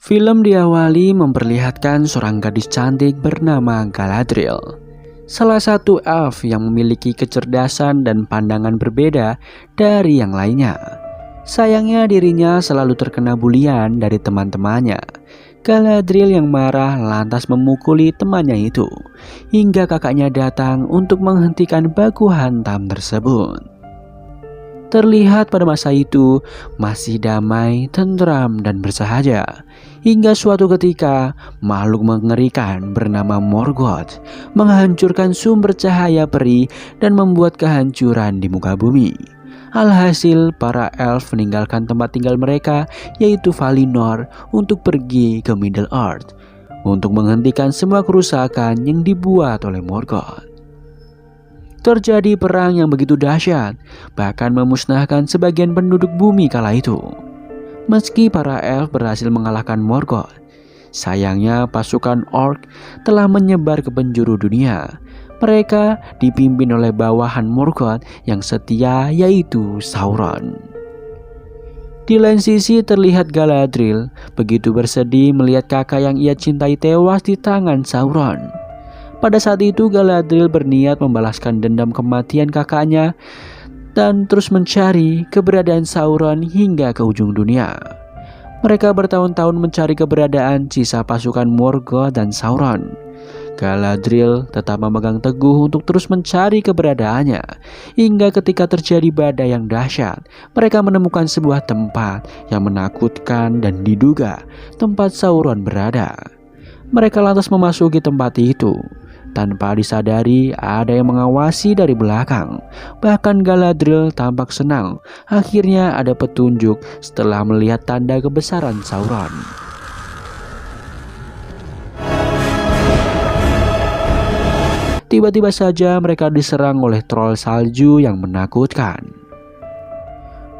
Film diawali memperlihatkan seorang gadis cantik bernama Galadriel, salah satu elf yang memiliki kecerdasan dan pandangan berbeda dari yang lainnya. Sayangnya dirinya selalu terkena bulian dari teman-temannya. Galadriel yang marah lantas memukuli temannya itu, hingga kakaknya datang untuk menghentikan baku hantam tersebut. Terlihat pada masa itu masih damai, tentram, dan bersahaja. Hingga suatu ketika makhluk mengerikan bernama Morgoth menghancurkan sumber cahaya peri dan membuat kehancuran di muka bumi. Alhasil para elf meninggalkan tempat tinggal mereka, yaitu Valinor, untuk pergi ke Middle Earth untuk menghentikan semua kerusakan yang dibuat oleh Morgoth. Terjadi perang yang begitu dahsyat, bahkan memusnahkan sebagian penduduk bumi kala itu. Meski para elf berhasil mengalahkan Morgoth, sayangnya pasukan orc telah menyebar ke penjuru dunia. Mereka dipimpin oleh bawahan Morgoth yang setia, yaitu Sauron. Di lain sisi terlihat Galadriel begitu bersedih melihat kakak yang ia cintai tewas di tangan Sauron. Pada saat itu Galadriel berniat membalaskan dendam kematian kakaknya dan terus mencari keberadaan Sauron hingga ke ujung dunia. Mereka bertahun-tahun mencari keberadaan sisa pasukan Morgoth dan Sauron. Galadriel tetap memegang teguh untuk terus mencari keberadaannya, hingga ketika terjadi badai yang dahsyat, mereka menemukan sebuah tempat yang menakutkan dan diduga tempat Sauron berada. Mereka lantas memasuki tempat itu. Tanpa disadari ada yang mengawasi dari belakang. Bahkan Galadriel tampak senang. Akhirnya ada petunjuk setelah melihat tanda kebesaran Sauron. Tiba-tiba saja mereka diserang oleh troll salju yang menakutkan.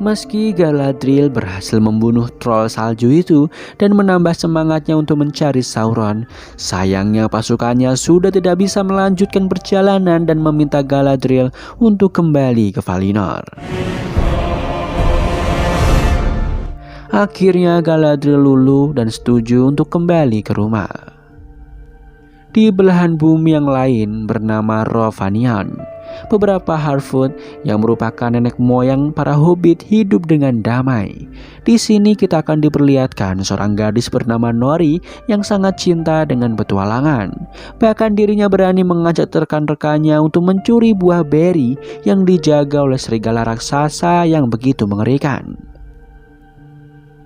Meski Galadriel berhasil membunuh troll salju itu dan menambah semangatnya untuk mencari Sauron, sayangnya pasukannya sudah tidak bisa melanjutkan perjalanan dan meminta Galadriel untuk kembali ke Valinor. Akhirnya Galadriel luluh dan setuju untuk kembali ke rumah. Di belahan bumi yang lain bernama Rhovanion, beberapa Harfoot yang merupakan nenek moyang para hobbit hidup dengan damai. Di sini kita akan diperlihatkan seorang gadis bernama Nori yang sangat cinta dengan petualangan. Bahkan dirinya berani mengajak rekan-rekannya untuk mencuri buah beri yang dijaga oleh serigala raksasa yang begitu mengerikan.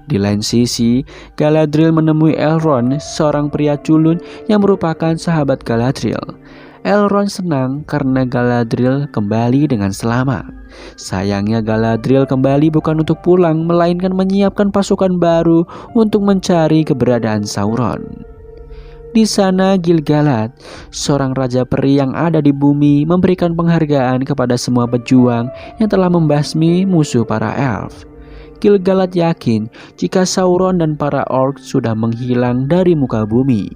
Di lain sisi, Galadriel menemui Elrond, seorang pria culun yang merupakan sahabat Galadriel. Elrond senang karena Galadriel kembali dengan selamat. Sayangnya Galadriel kembali bukan untuk pulang, melainkan menyiapkan pasukan baru untuk mencari keberadaan Sauron. Di sana Gil-galad, seorang raja peri yang ada di bumi, memberikan penghargaan kepada semua pejuang yang telah membasmi musuh para elf. Gil-galad yakin jika Sauron dan para orc sudah menghilang dari muka bumi,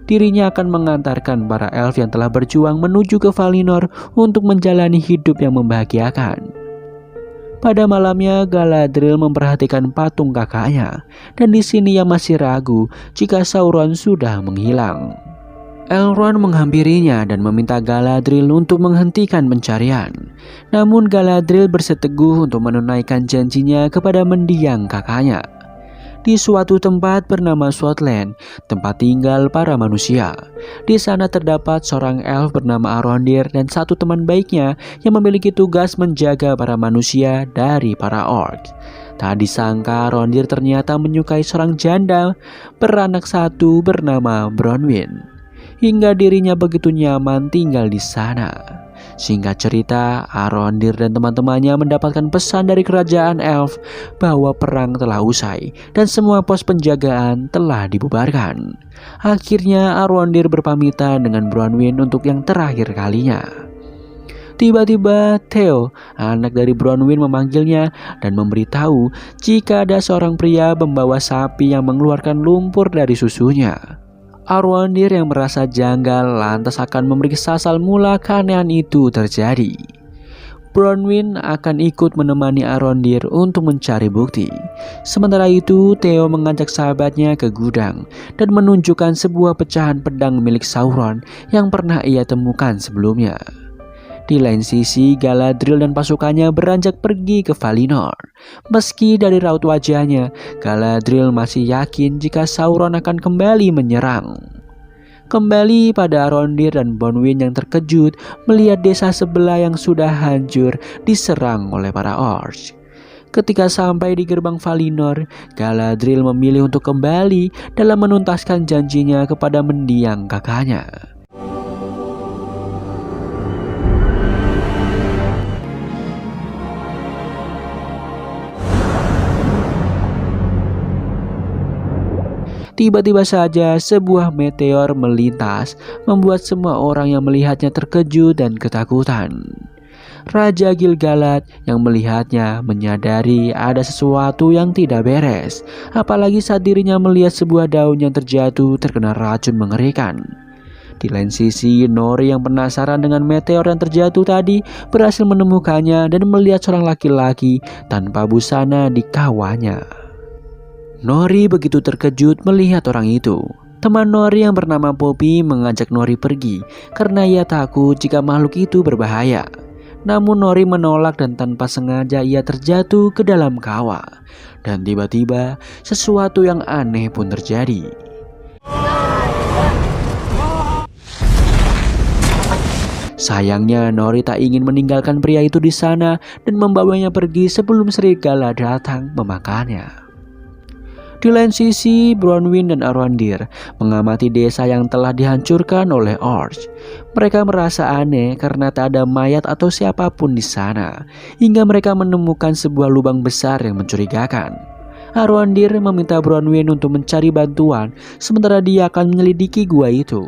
dirinya akan mengantarkan para elf yang telah berjuang menuju ke Valinor untuk menjalani hidup yang membahagiakan. Pada malamnya Galadriel memperhatikan patung kakaknya, dan di sini ia masih ragu jika Sauron sudah menghilang. Elrond menghampirinya dan meminta Galadriel untuk menghentikan pencarian. Namun Galadriel berseteguh untuk menunaikan janjinya kepada mendiang kakaknya. Di suatu tempat bernama Swordland, tempat tinggal para manusia. Di sana terdapat seorang elf bernama Arondir dan satu teman baiknya yang memiliki tugas menjaga para manusia dari para orc. Tak disangka Arondir ternyata menyukai seorang janda beranak satu bernama Bronwyn, hingga dirinya begitu nyaman tinggal di sana. Singkat cerita, Arondir dan teman-temannya mendapatkan pesan dari kerajaan elf bahwa perang telah usai dan semua pos penjagaan telah dibubarkan. Akhirnya Arondir berpamitan dengan Bronwyn untuk yang terakhir kalinya. Tiba-tiba Theo, anak dari Bronwyn, memanggilnya dan memberitahu jika ada seorang pria membawa sapi yang mengeluarkan lumpur dari susunya. Arondir yang merasa janggal lantas akan memeriksa asal mula keanehan itu terjadi. Bronwyn akan ikut menemani Arondir untuk mencari bukti. Sementara itu, Theo mengajak sahabatnya ke gudang dan menunjukkan sebuah pecahan pedang milik Sauron yang pernah ia temukan sebelumnya. Di lain sisi, Galadriel dan pasukannya beranjak pergi ke Valinor. Meski dari raut wajahnya, Galadriel masih yakin jika Sauron akan kembali menyerang. Kembali pada Arondir dan Bronwyn yang terkejut melihat desa sebelah yang sudah hancur diserang oleh para Orcs. Ketika sampai di gerbang Valinor, Galadriel memilih untuk kembali dalam menuntaskan janjinya kepada mendiang kakaknya. Tiba-tiba saja sebuah meteor melintas, membuat semua orang yang melihatnya terkejut dan ketakutan. Raja Gil-galad yang melihatnya menyadari ada sesuatu yang tidak beres, apalagi saat dirinya melihat sebuah daun yang terjatuh terkena racun mengerikan. Di lain sisi, Nori yang penasaran dengan meteor yang terjatuh tadi berhasil menemukannya dan melihat seorang laki-laki tanpa busana di kawahnya. Nori begitu terkejut melihat orang itu. Teman Nori yang bernama Poppy mengajak Nori pergi karena ia takut jika makhluk itu berbahaya. Namun Nori menolak dan tanpa sengaja ia terjatuh ke dalam kawah. Dan tiba-tiba sesuatu yang aneh pun terjadi. Sayangnya Nori tak ingin meninggalkan pria itu di sana dan membawanya pergi sebelum serigala datang memakannya. Di lain sisi, Bronwyn dan Arondir mengamati desa yang telah dihancurkan oleh Orcs. Mereka merasa aneh karena tak ada mayat atau siapapun di sana, hingga mereka menemukan sebuah lubang besar yang mencurigakan. Arondir meminta Bronwyn untuk mencari bantuan, sementara dia akan menyelidiki gua itu.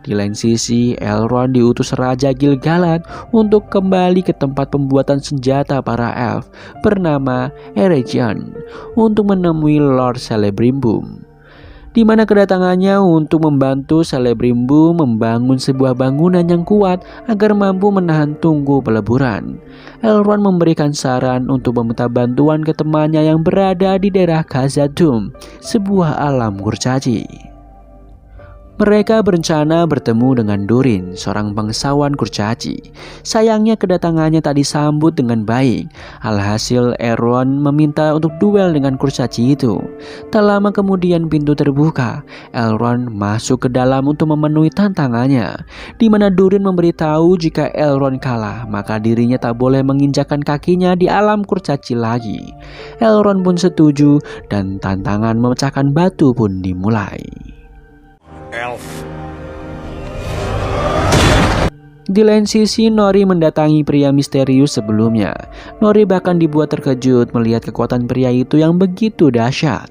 Di lain sisi, Elrond diutus Raja Gil-galad untuk kembali ke tempat pembuatan senjata para elf bernama Eregion untuk menemui Lord Celebrimbor, di mana kedatangannya untuk membantu Celebrimbor membangun sebuah bangunan yang kuat agar mampu menahan tunggu peleburan. Elrond memberikan saran untuk meminta bantuan ke temannya yang berada di daerah Khazad-dûm, sebuah alam kurcaci. Mereka berencana bertemu dengan Durin, seorang bangsawan kurcaci. Sayangnya kedatangannya tak disambut dengan baik. Alhasil Elrond meminta untuk duel dengan kurcaci itu. Tak lama kemudian pintu terbuka. Elrond masuk ke dalam untuk memenuhi tantangannya, di mana Durin memberitahu jika Elrond kalah, maka dirinya tak boleh menginjakkan kakinya di alam kurcaci lagi. Elrond pun setuju dan tantangan memecahkan batu pun dimulai. Elf. Di lain sisi, Nori mendatangi pria misterius sebelumnya. Nori bahkan dibuat terkejut melihat kekuatan pria itu yang begitu dahsyat.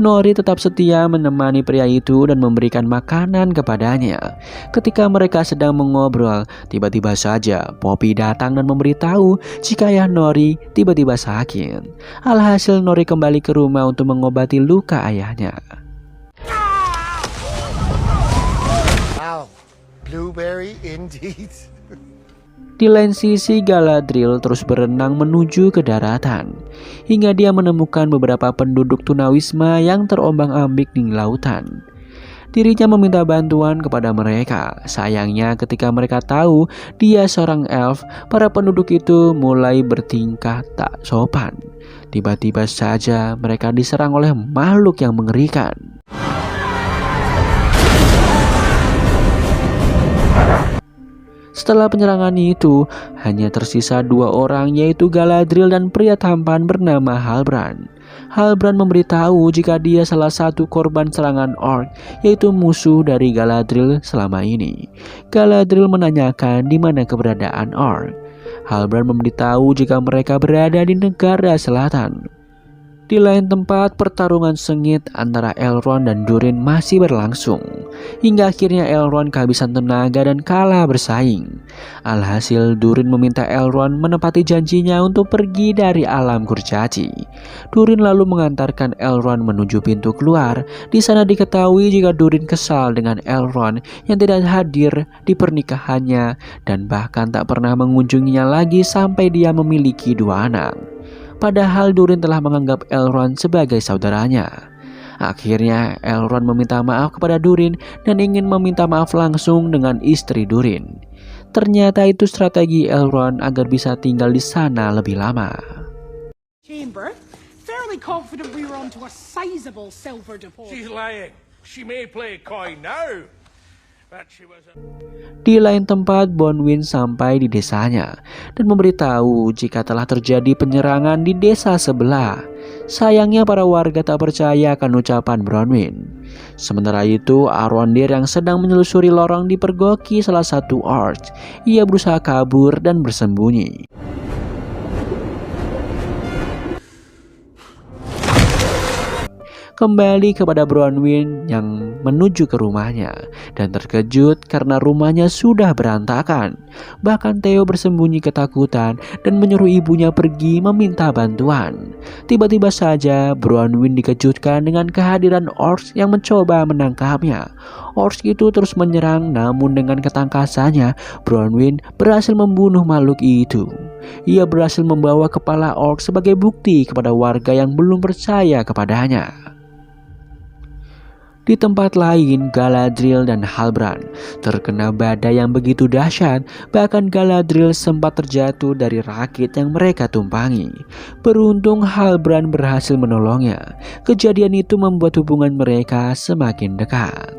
Nori tetap setia menemani pria itu dan memberikan makanan kepadanya. Ketika mereka sedang mengobrol, tiba-tiba saja Poppy datang dan memberitahu jika ayah Nori tiba-tiba sakit. Alhasil Nori kembali ke rumah untuk mengobati luka ayahnya. Blueberry indeed. Di lain sisi, Galadriel terus berenang menuju ke daratan hingga dia menemukan beberapa penduduk tunawisma yang terombang-ambing di lautan. Dirinya meminta bantuan kepada mereka. Sayangnya ketika mereka tahu dia seorang elf, para penduduk itu mulai bertingkah tak sopan. Tiba-tiba saja mereka diserang oleh makhluk yang mengerikan. Setelah penyerangan itu, hanya tersisa dua orang, yaitu Galadriel dan pria tampan bernama Halbrand. Halbrand memberitahu jika dia salah satu korban serangan Orc, yaitu musuh dari Galadriel selama ini. Galadriel menanyakan di mana keberadaan Orc. Halbrand memberitahu jika mereka berada di negara selatan. Di lain tempat, pertarungan sengit antara Elrond dan Durin masih berlangsung, hingga akhirnya Elrond kehabisan tenaga dan kalah bersaing. Alhasil, Durin meminta Elrond menepati janjinya untuk pergi dari alam kurcaci. Durin lalu mengantarkan Elrond menuju pintu keluar. Di sana diketahui jika Durin kesal dengan Elrond yang tidak hadir di pernikahannya dan bahkan tak pernah mengunjunginya lagi sampai dia memiliki 2 anak. Padahal Durin telah menganggap Elrond sebagai saudaranya. Akhirnya Elrond meminta maaf kepada Durin dan ingin meminta maaf langsung dengan istri Durin. Ternyata itu strategi Elrond agar bisa tinggal di sana lebih lama. Chamber, fairly confident we were onto a sizable silver deposit. She's lying. She may play coy now. Di lain tempat, Bonwyn sampai di desanya dan memberitahu jika telah terjadi penyerangan di desa sebelah. Sayangnya para warga tak percaya akan ucapan Bronwyn. Sementara itu, Arondir yang sedang menyelusuri lorong dipergoki salah satu orc. Ia berusaha kabur dan bersembunyi. Kembali kepada Bronwyn yang menuju ke rumahnya dan terkejut karena rumahnya sudah berantakan. Bahkan Theo bersembunyi ketakutan dan menyuruh ibunya pergi meminta bantuan. Tiba-tiba saja Bronwyn dikejutkan dengan kehadiran orcs yang mencoba menangkapnya. Orcs itu terus menyerang, namun dengan ketangkasannya Bronwyn berhasil membunuh makhluk itu. Ia berhasil membawa kepala orcs sebagai bukti kepada warga yang belum percaya kepadanya. Di tempat lain, Galadriel dan Halbrand terkena badai yang begitu dahsyat. Bahkan Galadriel sempat terjatuh dari rakit yang mereka tumpangi. Beruntung Halbrand berhasil menolongnya. Kejadian itu membuat hubungan mereka semakin dekat.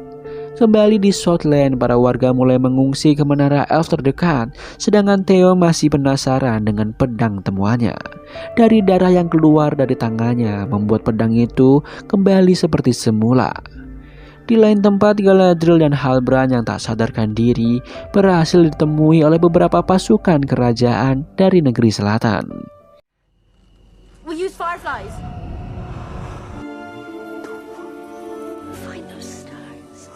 Kembali di Southland, para warga mulai mengungsi ke menara elf terdekat, sedangkan Theo masih penasaran dengan pedang temuannya. Dari darah yang keluar dari tangannya membuat pedang itu kembali seperti semula. Di lain tempat, Galadriel dan Halbrand yang tak sadarkan diri berhasil ditemui oleh beberapa pasukan kerajaan dari negeri selatan. We use fireflies. Find those stars.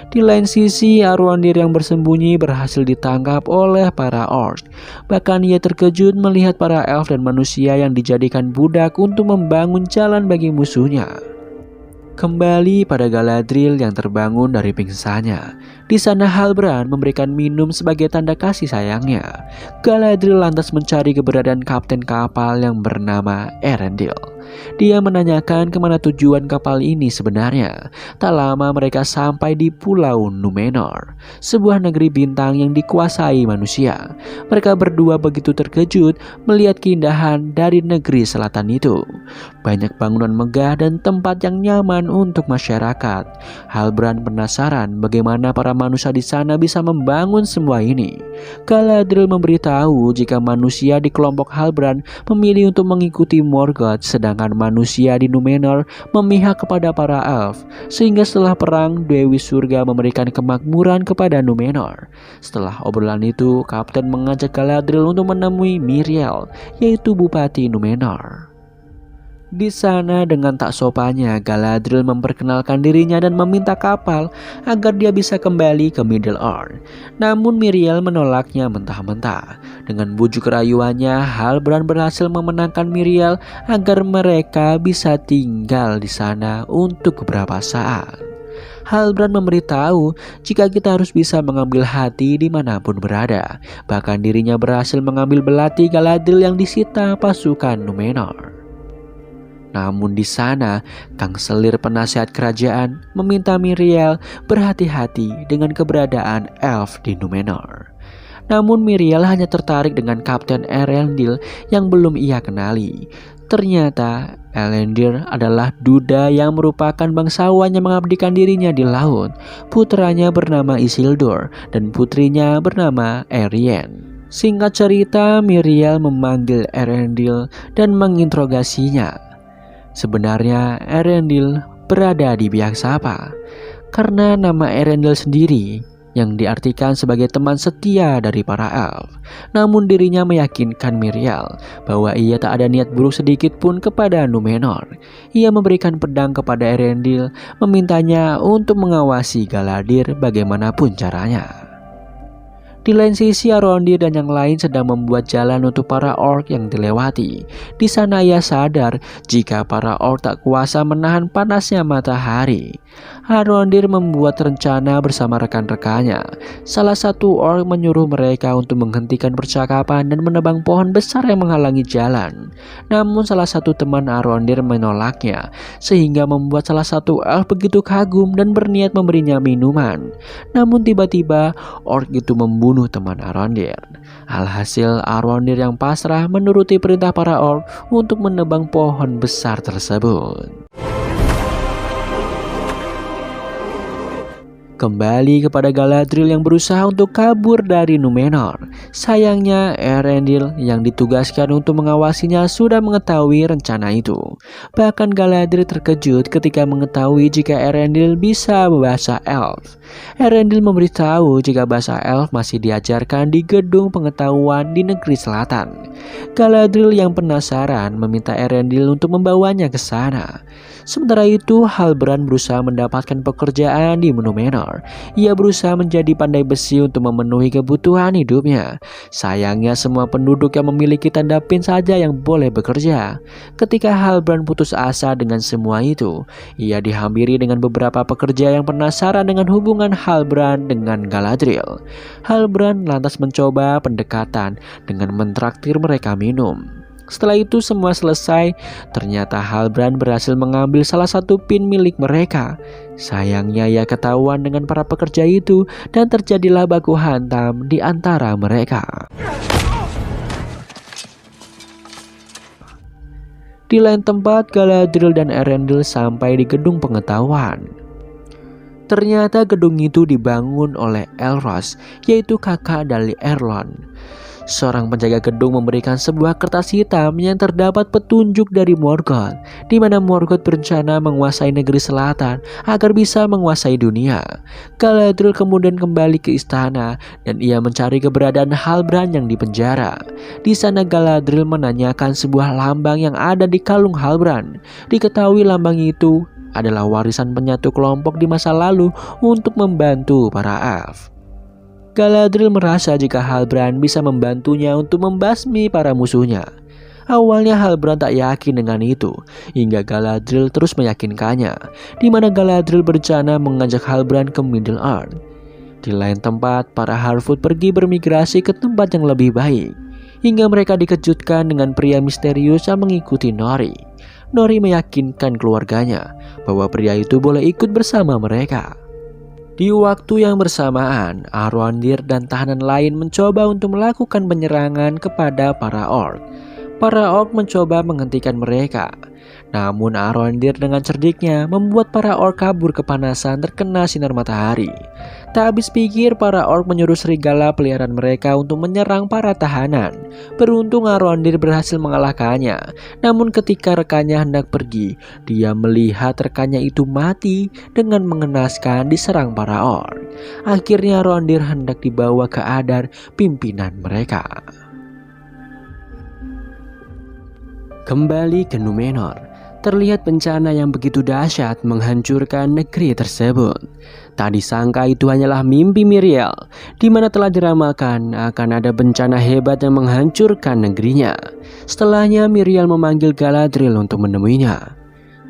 Di lain sisi, Arondir yang bersembunyi berhasil ditangkap oleh para orc. Bahkan ia terkejut melihat para elf dan manusia yang dijadikan budak untuk membangun jalan bagi musuhnya. Kembali pada Galadriel yang terbangun dari pingsannya. Di sana Halbrand memberikan minum sebagai tanda kasih sayangnya. Galadriel lantas mencari keberadaan kapten kapal yang bernama Erendil. Dia menanyakan kemana tujuan kapal ini sebenarnya. Tak lama mereka sampai di Pulau Numenor, sebuah negeri bintang yang dikuasai manusia. Mereka berdua begitu terkejut melihat keindahan dari negeri selatan itu. Banyak bangunan megah dan tempat yang nyaman untuk masyarakat. Halbrand penasaran bagaimana para manusia di sana bisa membangun semua ini. Galadriel memberitahu jika manusia di kelompok Halbrand memilih untuk mengikuti Morgoth, sedangkan manusia di Numenor memihak kepada para elf. Sehingga setelah perang, Dewi Surga memberikan kemakmuran kepada Numenor. Setelah obrolan itu, Kapten mengajak Galadriel untuk menemui Miriel, yaitu Bupati Numenor. Di sana dengan tak sopannya, Galadriel memperkenalkan dirinya dan meminta kapal agar dia bisa kembali ke Middle-earth. Namun Miriel menolaknya mentah-mentah. Dengan bujuk rayuannya, Halbrand berhasil memenangkan Miriel agar mereka bisa tinggal di sana untuk beberapa saat. Halbrand memberitahu jika kita harus bisa mengambil hati dimanapun berada. Bahkan dirinya berhasil mengambil belati Galadriel yang disita pasukan Numenor. Namun di sana, Kangselir penasihat kerajaan meminta Miriel berhati-hati dengan keberadaan elf di Numenor. Namun Miriel hanya tertarik dengan Kapten Elendil yang belum ia kenali. Ternyata Elendil adalah duda yang merupakan bangsawan yang mengabdikan dirinya di laut. Putranya bernama Isildur dan putrinya bernama Arien. Singkat cerita, Miriel memanggil Elendil dan menginterogasinya. Sebenarnya Erendil berada di pihak siapa? Karena nama Erendil sendiri yang diartikan sebagai teman setia dari para elf. Namun dirinya meyakinkan Miriel bahwa ia tak ada niat buruk sedikit pun kepada Numenor. Ia memberikan pedang kepada Erendil, memintanya untuk mengawasi Galadhir bagaimanapun caranya. Di lain sisi, Arondir dan yang lain sedang membuat jalan untuk para orc yang dilewati. Di sana ia sadar jika para orc tak kuasa menahan panasnya matahari. Arondir membuat rencana bersama rekan-rekannya. Salah satu orc menyuruh mereka untuk menghentikan percakapan dan menebang pohon besar yang menghalangi jalan. Namun salah satu teman Arondir menolaknya, sehingga membuat salah satu elf begitu kagum dan berniat memberinya minuman. Namun tiba-tiba orc itu membunuh teman Arondir. Alhasil Arondir yang pasrah menuruti perintah para orc untuk menebang pohon besar tersebut. Kembali kepada Galadriel yang berusaha untuk kabur dari Numenor. Sayangnya Erendil yang ditugaskan untuk mengawasinya sudah mengetahui rencana itu. Bahkan Galadriel terkejut ketika mengetahui jika Erendil bisa berbahasa elf. Erendil memberitahu jika bahasa elf masih diajarkan di gedung pengetahuan di negeri selatan. Galadriel yang penasaran meminta Erendil untuk membawanya ke sana. Sementara itu, Halbrand berusaha mendapatkan pekerjaan di Numenor. Ia berusaha menjadi pandai besi untuk memenuhi kebutuhan hidupnya. Sayangnya semua penduduk yang memiliki tanda pin saja yang boleh bekerja. Ketika Halbrand putus asa dengan semua itu, ia dihampiri dengan beberapa pekerja yang penasaran dengan hubungan Halbrand dengan Galadriel. Halbrand lantas mencoba pendekatan dengan mentraktir mereka minum. Setelah itu semua selesai, ternyata Halbrand berhasil mengambil salah satu pin milik mereka. Sayangnya ia ketahuan dengan para pekerja itu dan terjadilah baku hantam di antara mereka. Di lain tempat, Galadriel dan Erendil sampai di gedung pengetahuan. Ternyata gedung itu dibangun oleh Elros, yaitu kakak dari Erlon. Seorang penjaga gedung memberikan sebuah kertas hitam yang terdapat petunjuk dari Morgoth, di mana Morgoth berencana menguasai negeri selatan agar bisa menguasai dunia. Galadriel kemudian kembali ke istana dan ia mencari keberadaan Halbrand yang dipenjara. Di sana Galadriel menanyakan sebuah lambang yang ada di kalung Halbrand. Diketahui lambang itu adalah warisan penyatu kelompok di masa lalu untuk membantu para elf. Galadriel merasa jika Halbrand bisa membantunya untuk membasmi para musuhnya. Awalnya Halbrand tak yakin dengan itu, hingga Galadriel terus meyakinkannya, di mana Galadriel berencana mengajak Halbrand ke Middle-earth. Di lain tempat, para Harfoot pergi bermigrasi ke tempat yang lebih baik, hingga mereka dikejutkan dengan pria misterius yang mengikuti Nori. Nori meyakinkan keluarganya bahwa pria itu boleh ikut bersama mereka. Di waktu yang bersamaan, Arondir dan tahanan lain mencoba untuk melakukan penyerangan kepada para orc. Para orc mencoba menghentikan mereka. Namun Arondir dengan cerdiknya membuat para orc kabur kepanasan terkena sinar matahari. Tak habis pikir, para orc menyuruh serigala peliharaan mereka untuk menyerang para tahanan. Beruntung Arondir berhasil mengalahkannya. Namun ketika rekannya hendak pergi, dia melihat rekannya itu mati dengan mengenaskan diserang para orc. Akhirnya Arondir hendak dibawa ke Adar, pimpinan mereka. Kembali ke Numenor. Terlihat bencana yang begitu dahsyat menghancurkan negeri tersebut. Tak disangka itu hanyalah mimpi Miriel, di mana telah diramalkan akan ada bencana hebat yang menghancurkan negerinya. Setelahnya Miriel memanggil Galadriel untuk menemuinya.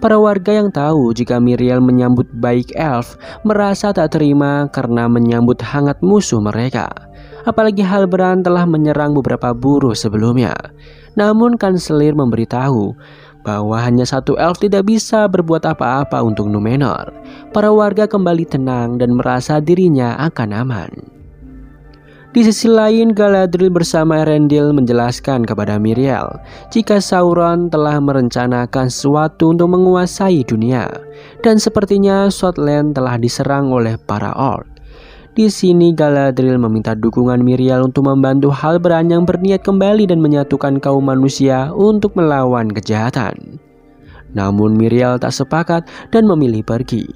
Para warga yang tahu jika Miriel menyambut baik elf merasa tak terima karena menyambut hangat musuh mereka. Apalagi Halbrand telah menyerang beberapa buruh sebelumnya. Namun kanselir memberitahu bahwa hanya satu elf tidak bisa berbuat apa-apa untuk Numenor. Para warga kembali tenang dan merasa dirinya akan aman. Di sisi lain, Galadriel bersama Erendil menjelaskan kepada Miriel jika Sauron telah merencanakan sesuatu untuk menguasai dunia, dan sepertinya Southland telah diserang oleh para orc. Di sini Galadriel meminta dukungan Miriel untuk membantu Halbrand yang berniat kembali dan menyatukan kaum manusia untuk melawan kejahatan. Namun Miriel tak sepakat dan memilih pergi.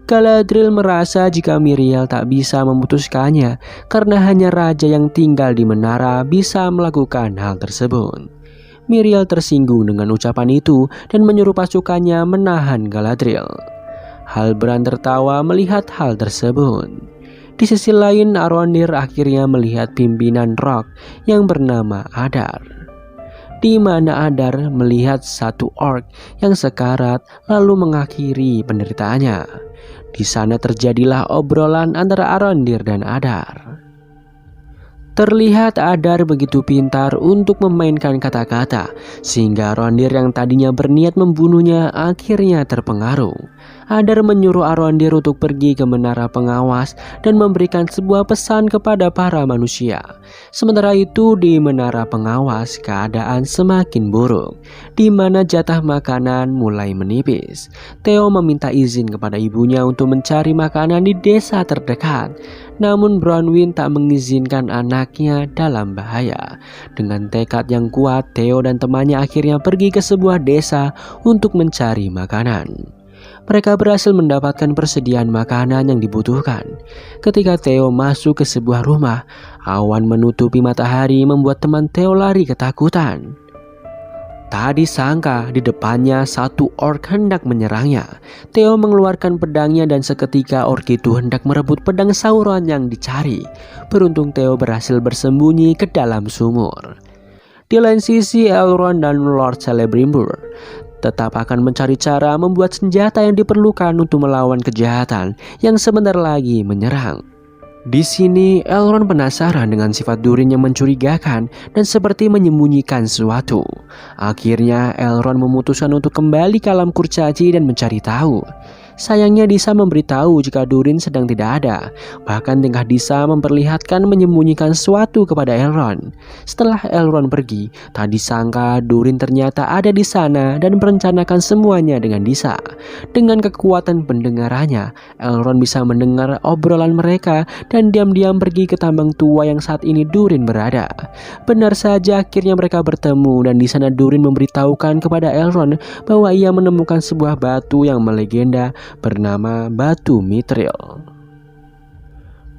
Galadriel merasa jika Miriel tak bisa memutuskannya karena hanya raja yang tinggal di menara bisa melakukan hal tersebut. Miriel tersinggung dengan ucapan itu dan menyuruh pasukannya menahan Galadriel. Halbrand tertawa melihat hal tersebut. Di sisi lain, Arondir akhirnya melihat pimpinan Rock yang bernama Adar, di mana Adar melihat satu orc yang sekarat lalu mengakhiri penderitaannya. Di sana terjadilah obrolan antara Arondir dan Adar. Terlihat Adar begitu pintar untuk memainkan kata-kata sehingga Arondir yang tadinya berniat membunuhnya akhirnya terpengaruh. Adar menyuruh Arondir untuk pergi ke menara pengawas dan memberikan sebuah pesan kepada para manusia. Sementara itu di menara pengawas keadaan semakin buruk, di mana jatah makanan mulai menipis. Theo meminta izin kepada ibunya untuk mencari makanan di desa terdekat. Namun Bronwyn tak mengizinkan anaknya dalam bahaya. Dengan tekad yang kuat, Theo dan temannya akhirnya pergi ke sebuah desa untuk mencari makanan. Mereka berhasil mendapatkan persediaan makanan yang dibutuhkan. Ketika Theo masuk ke sebuah rumah, awan menutupi matahari membuat teman Theo lari ketakutan. Tak disangka di depannya satu orc hendak menyerangnya. Theo mengeluarkan pedangnya dan seketika orc itu hendak merebut pedang Sauron yang dicari. Beruntung Theo berhasil bersembunyi ke dalam sumur. Di lain sisi, Elrond dan Lord Celebrimbor tetap akan mencari cara membuat senjata yang diperlukan untuk melawan kejahatan yang sebentar lagi menyerang. Di sini, Elrond penasaran dengan sifat Durin yang mencurigakan dan seperti menyembunyikan sesuatu. Akhirnya, Elrond memutuskan untuk kembali ke alam kurcaci dan mencari tahu. Sayangnya Disa memberitahu jika Durin sedang tidak ada. Bahkan tingkah Disa memperlihatkan menyembunyikan sesuatu kepada Elrond. Setelah Elrond pergi, tak disangka Durin ternyata ada di sana dan merencanakan semuanya dengan Disa. Dengan kekuatan pendengarannya, Elrond bisa mendengar obrolan mereka dan diam-diam pergi ke tambang tua yang saat ini Durin berada. Benar saja akhirnya mereka bertemu dan di sana Durin memberitahukan kepada Elrond bahwa ia menemukan sebuah batu yang melegenda bernama Batu Mithril.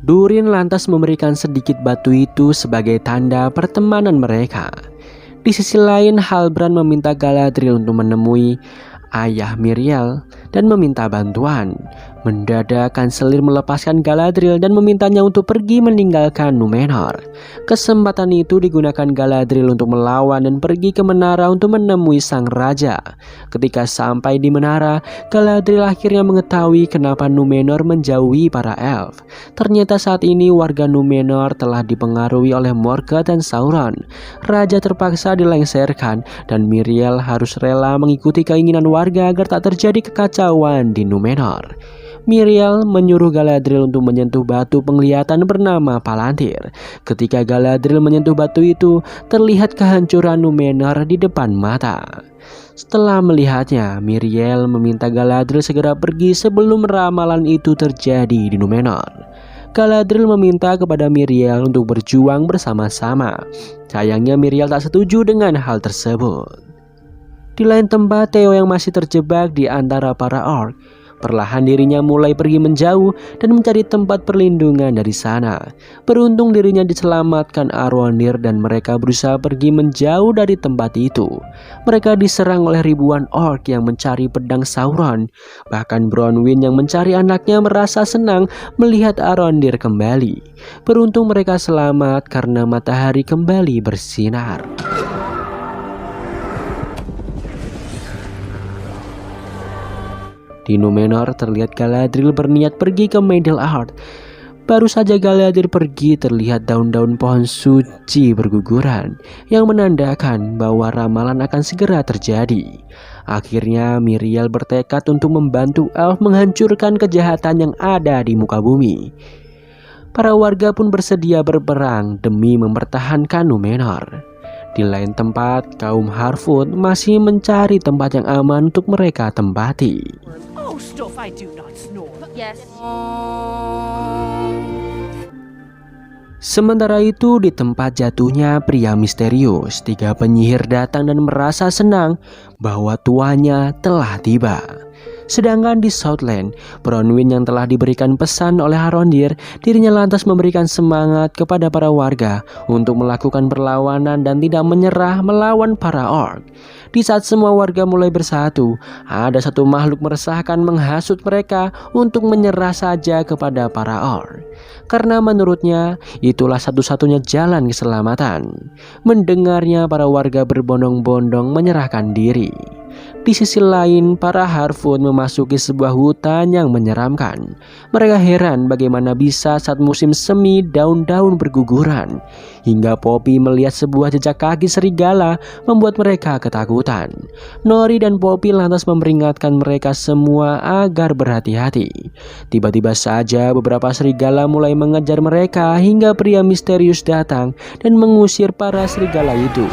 Durin lantas memberikan sedikit batu itu sebagai tanda pertemanan mereka. Di sisi lain, Halbrand meminta Galadriel untuk menemui ayah Miriel dan meminta bantuan. Mendadak Kanselir melepaskan Galadriel dan memintanya untuk pergi meninggalkan Númenor. Kesempatan itu digunakan Galadriel untuk melawan dan pergi ke menara untuk menemui sang raja. Ketika sampai di menara, Galadriel akhirnya mengetahui kenapa Númenor menjauhi para elf. Ternyata saat ini warga Númenor telah dipengaruhi oleh Morgoth dan Sauron. Raja terpaksa dilengsarkan dan Miriel harus rela mengikuti keinginan warga agar tak terjadi kekacauan di Númenor. Miriel menyuruh Galadriel untuk menyentuh batu penglihatan bernama Palantir. Ketika Galadriel menyentuh batu itu, terlihat kehancuran Númenor di depan mata. Setelah melihatnya, Miriel meminta Galadriel segera pergi sebelum ramalan itu terjadi di Númenor. Galadriel meminta kepada Miriel untuk berjuang bersama-sama. Sayangnya Miriel tak setuju dengan hal tersebut. Di lain tempat, Theo yang masih terjebak di antara para orc, perlahan dirinya mulai pergi menjauh dan mencari tempat perlindungan dari sana. Beruntung dirinya diselamatkan Arondir dan mereka berusaha pergi menjauh dari tempat itu. Mereka diserang oleh ribuan orc yang mencari pedang Sauron. Bahkan Bronwyn yang mencari anaknya merasa senang melihat Arondir kembali. Beruntung mereka selamat karena matahari kembali bersinar. Di Númenor terlihat Galadriel berniat pergi ke Middle-earth. Baru saja Galadriel pergi, terlihat daun-daun pohon suci berguguran yang menandakan bahwa ramalan akan segera terjadi. Akhirnya Miriel bertekad untuk membantu elf menghancurkan kejahatan yang ada di muka bumi. Para warga pun bersedia berperang demi mempertahankan Númenor. Di lain tempat, kaum Harfoot masih mencari tempat yang aman untuk mereka tempati. Oh, stuff I do not know. Yes. Sementara itu di tempat jatuhnya pria misterius, 3 penyihir datang dan merasa senang bahwa tuannya telah tiba. Sedangkan di Southland, Bronwyn yang telah diberikan pesan oleh Arondir, dirinya lantas memberikan semangat kepada para warga untuk melakukan perlawanan dan tidak menyerah melawan para orc. Di saat semua warga mulai bersatu, ada satu makhluk meresahkan menghasut mereka untuk menyerah saja kepada para orc. Karena menurutnya itulah satu-satunya jalan keselamatan. Mendengarnya, para warga berbondong-bondong menyerahkan diri. Di sisi lain, para Harfoot memasuki sebuah hutan yang menyeramkan. Mereka heran bagaimana bisa saat musim semi daun-daun berguguran. Hingga Poppy melihat sebuah jejak kaki serigala membuat mereka ketakutan. Nori dan Poppy lantas memperingatkan mereka semua agar berhati-hati. Tiba-tiba saja beberapa serigala mulai mengejar mereka hingga pria misterius datang dan mengusir para serigala itu.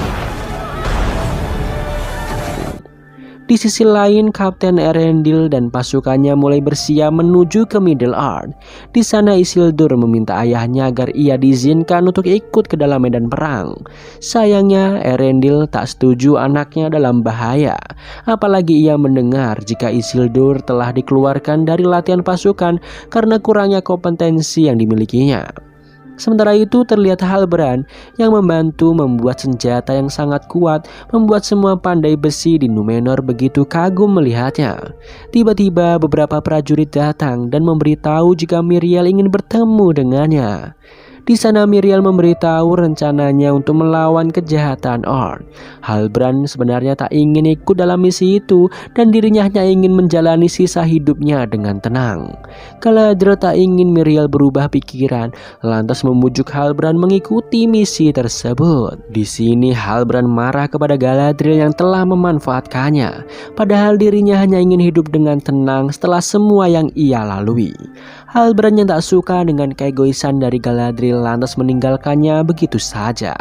Di sisi lain, Kapten Erendil dan pasukannya mulai bersiap menuju ke Middle Earth. Di sana Isildur meminta ayahnya agar ia diizinkan untuk ikut ke dalam medan perang. Sayangnya Erendil tak setuju anaknya dalam bahaya. Apalagi ia mendengar jika Isildur telah dikeluarkan dari latihan pasukan karena kurangnya kompetensi yang dimilikinya. Sementara itu terlihat Halbrand yang membantu membuat senjata yang sangat kuat, membuat semua pandai besi di Númenor begitu kagum melihatnya. Tiba-tiba beberapa prajurit datang dan memberitahu jika Míriel ingin bertemu dengannya. Di sana Míriel memberitahu rencananya untuk melawan kejahatan orc. Halbrand sebenarnya tak ingin ikut dalam misi itu dan dirinya hanya ingin menjalani sisa hidupnya dengan tenang. Galadriel tak ingin Míriel berubah pikiran, lantas membujuk Halbrand mengikuti misi tersebut. Di sini Halbrand marah kepada Galadriel yang telah memanfaatkannya, padahal dirinya hanya ingin hidup dengan tenang setelah semua yang ia lalui. Halbrand yang tak suka dengan keegoisan dari Galadriel lantas meninggalkannya begitu saja.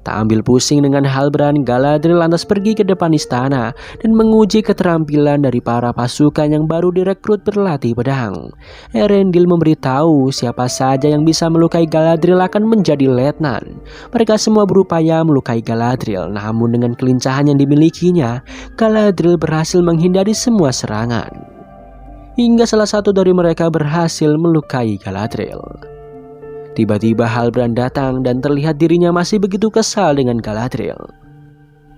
Tak ambil pusing dengan Halbrand, Galadriel lantas pergi ke depan istana dan menguji keterampilan dari para pasukan yang baru direkrut berlatih pedang. Erendil memberitahu siapa saja yang bisa melukai Galadriel akan menjadi letnan. Mereka semua berupaya melukai Galadriel, namun dengan kelincahan yang dimilikinya, Galadriel berhasil menghindari semua serangan. Hingga salah satu dari mereka berhasil melukai Galadriel. Tiba-tiba Halbrand datang dan terlihat dirinya masih begitu kesal dengan Galadriel.